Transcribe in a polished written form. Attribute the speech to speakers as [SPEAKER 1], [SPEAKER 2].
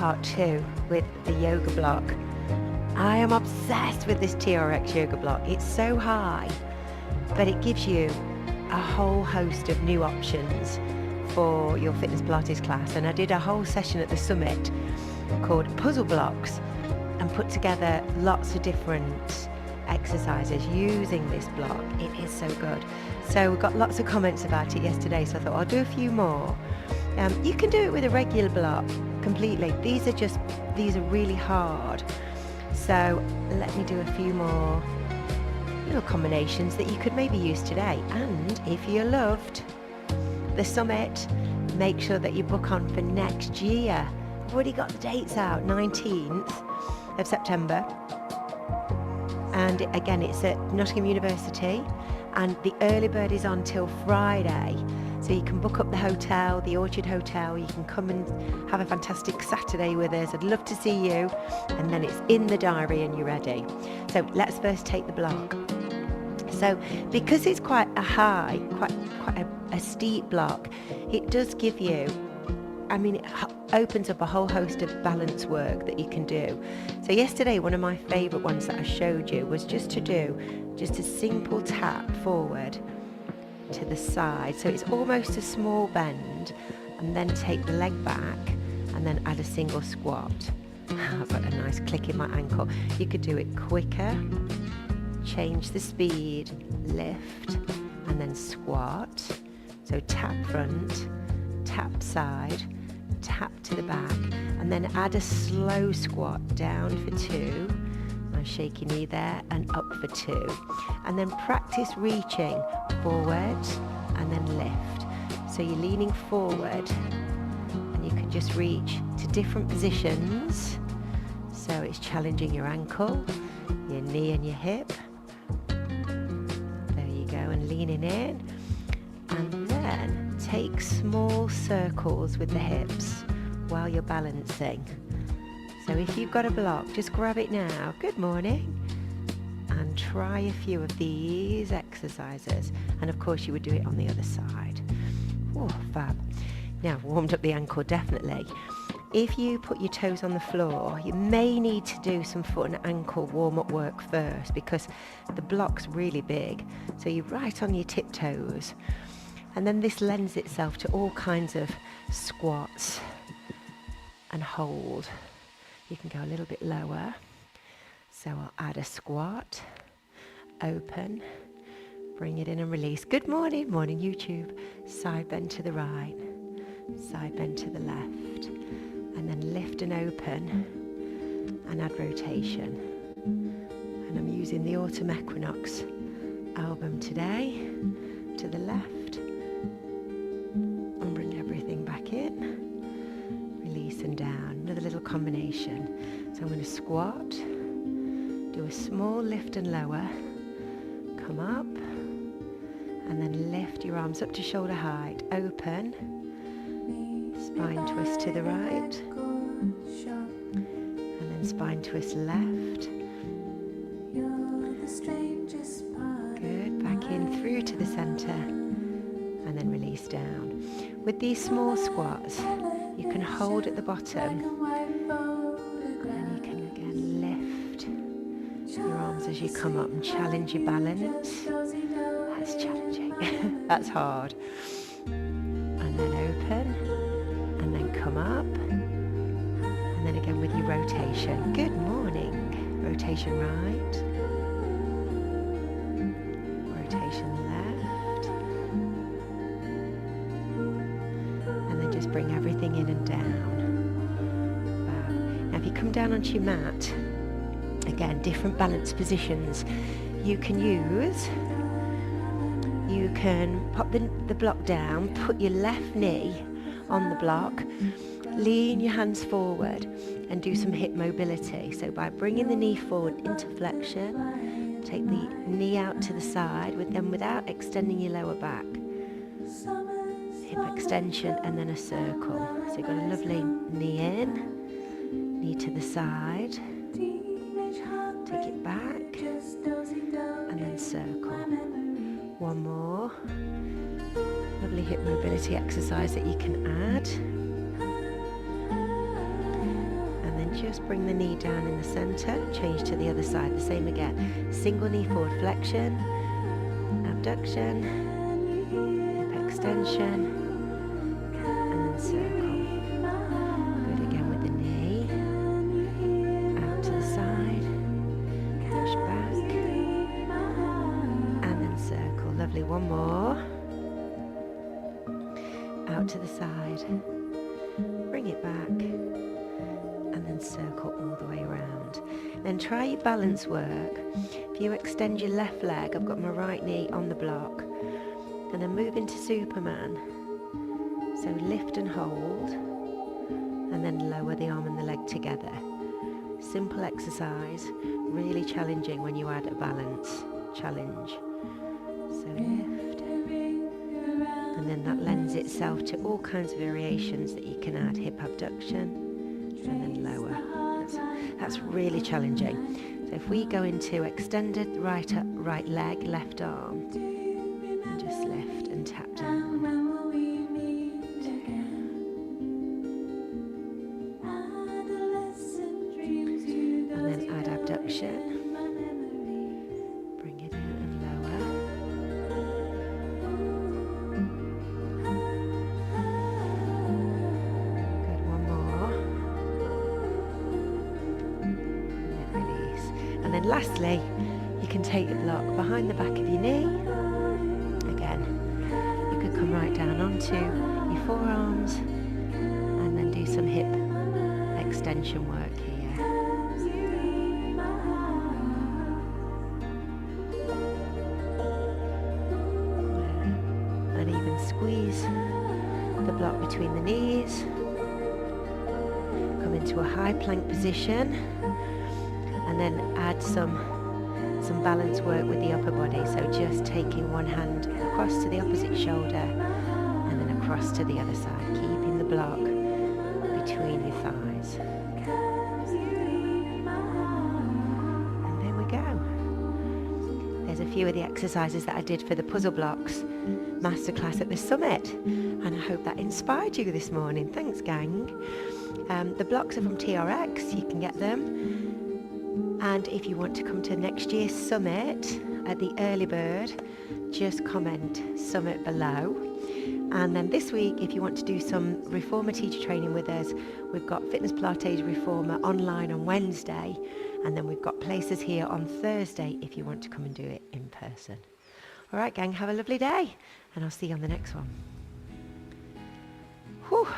[SPEAKER 1] part 2 with the yoga block. I am obsessed with this TRX yoga block. It's so high, but it gives you a whole host of new options for your fitness Pilates class. And I did a whole session at the summit called Puzzle Blocks and put together lots of different exercises using this block. It is so good. So we got lots of comments about it yesterday, so I thought I'll do a few more. You can do it with a regular block completely. These are really hard. So let me do a few more little combinations that you could maybe use today. And if you loved the summit, make sure that you book on for next year. I've already got the dates out, 19th of September. And again, it's at Nottingham University, and the early bird is on till Friday. So you can book up the hotel, the Orchard Hotel. You can come and have a fantastic Saturday with us. I'd love to see you. And then it's in the diary and you're ready. So let's first take the block. So because it's quite a high, quite a steep block, it does give you, it opens up a whole host of balance work that you can do. So yesterday, one of my favourite ones that I showed you was just to do just a simple tap forward to the side. So it's almost a small bend, and then take the leg back and then add a single squat. I've got a nice click in my ankle. You could do it quicker, change the speed, lift, and then squat. So tap front, tap side, tap to the back, and then add a slow squat down for 2. Nice shaky knee there, and up for 2. And then practice reaching forward and then lift. So you're leaning forward and you can just reach to different positions. So it's challenging your ankle, your knee and your hip. There you go, and leaning in. And then take small circles with the hips while you're balancing. So if you've got a block, just grab it now. Good morning. And try a few of these exercises. And of course you would do it on the other side. Oh, fab. Now, warmed up the ankle, definitely. If you put your toes on the floor, you may need to do some foot and ankle warm-up work first, because the block's really big. So you're right on your tiptoes. And then this lends itself to all kinds of squats and hold. You can go a little bit lower. So I'll add a squat, open, bring it in and release. Good morning, morning YouTube. Side bend to the right, side bend to the left, and then lift and open and add rotation. And I'm using the Autumn Equinox album today. To the left, and bring everything back in, release and down. Another little combination. So I'm going to squat, do a small lift and lower, come up, and then lift your arms up to shoulder height, open, spine twist to the right, and then spine twist left. Good, back in through to the center, and then release down. With these small squats, you can hold at the bottom, and you can again lift your arms as you come up and challenge your balance. That's challenging. That's hard. And then open, and then come up, and then again with your rotation. Good morning. Rotation right, rotation left, and then just bring everything in and down. Wow. Now if you come down onto your mat, again, different balance positions you can use. You can pop the block down, put your left knee on the block, lean your hands forward and do some hip mobility. So by bringing the knee forward into flexion, take the knee out to the side without extending your lower back. Hip extension and then a circle. So you've got a lovely knee in, knee to the side, take it back and then circle. One more. Lovely hip mobility exercise that you can add. just bring the knee down in the center, change to the other side, the same again. Single knee forward flexion, abduction, hip extension, and then circle. Good, again with the knee, out to the side, push back, and then circle. Lovely, one more. Out to the side, bring it back, and then circle all the way around. Then try your balance work. If you extend your left leg, I've got my right knee on the block, and then move into Superman. So lift and hold, and then lower the arm and the leg together. Simple exercise, really challenging when you add a balance challenge. So lift, and then that lends itself to all kinds of variations that you can add. Hip abduction, and then lower. That's really challenging. So if we go into extended right leg, left arm, and just lift and tap down. And then add abduction. Bring it in and lower. Good, one more. And then release. And then lastly, you can take the block behind the back of your knee. Again, you could come right down onto your forearms and then do some hip extension work here. And even squeeze the block between the knees. Come into a high plank position, and then add some balance work with the upper body. So just taking one hand across to the opposite shoulder and then across to the other side, keeping the block between your thighs. And there we go. There's a few of the exercises that I did for the puzzle blocks masterclass at the summit, and I hope that inspired you this morning. Thanks, gang. The blocks are from TRX, you can get them. And if you want to come to next year's summit at the early bird, just comment summit below. And then this week, if you want to do some Reformer teacher training with us, we've got Fitness Pilates Reformer online on Wednesday, and then we've got places here on Thursday if you want to come and do it in person. All right, gang, have a lovely day, and I'll see you on the next one. Whew.